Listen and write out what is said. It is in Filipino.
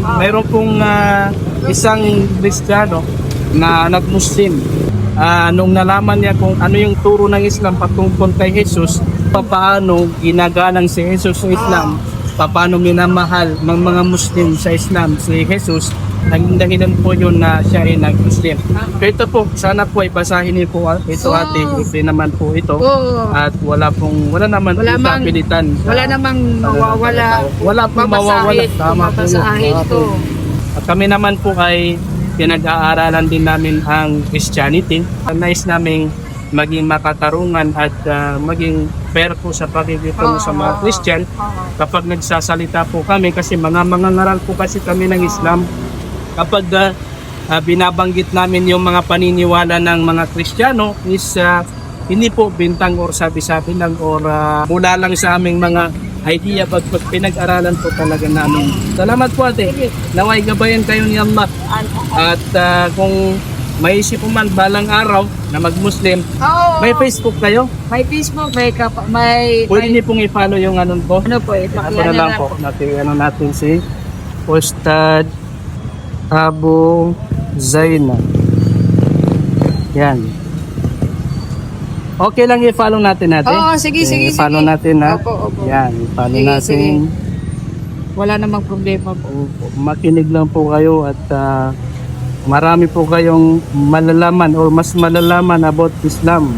mayroon pong isang Kristiyano na nag-Muslim. Nung nalaman niya kung ano yung turo ng Islam patungkol kay Jesus, paano ginagalang si Jesus sa Islam, paano minamahal ng mga Muslim sa Islam si Jesus, naging dahilan po yun na siya ay nag-Muslim. So ito po, sana po ay basahin niyo po ito ate, hindi naman po ito. At wala naman Wala po mang- kapilitan. Wala namang mawawala. Wala pong mawawala. Tama po yun. Babasahin Tama po ito. yun. At kami naman po ay pinag-aaralan din namin ang Christianity. Nais namin maging makatarungan at maging fair po sa pakikitungo sa mga Christian kapag nagsasalita po kami kasi mga ngaral po kasi kami ng Islam. Kapag binabanggit namin yung mga paniniwala ng mga Kristiyano is hindi po bintang or sabi-sabi lang or mula lang sa aming mga idea pag pinag-aralan po talaga namin. Salamat po ate. Naway gabayan kayo ni Allah. At kung may isip po man balang araw na mag-Muslim, may Facebook kayo? May Facebook, may Pwede niyo pong i-follow yung ano po? ano po, Ako na lang po. Natin si Ustad Abu Zaina. Yan. Okay lang i-follow natin natin. Oo, sige. I-follow natin ha. Opo. Yan, i-follow Sige, natin. Wala namang problema po. Makinig lang po kayo at marami po kayong malalaman or mas malalaman about Islam.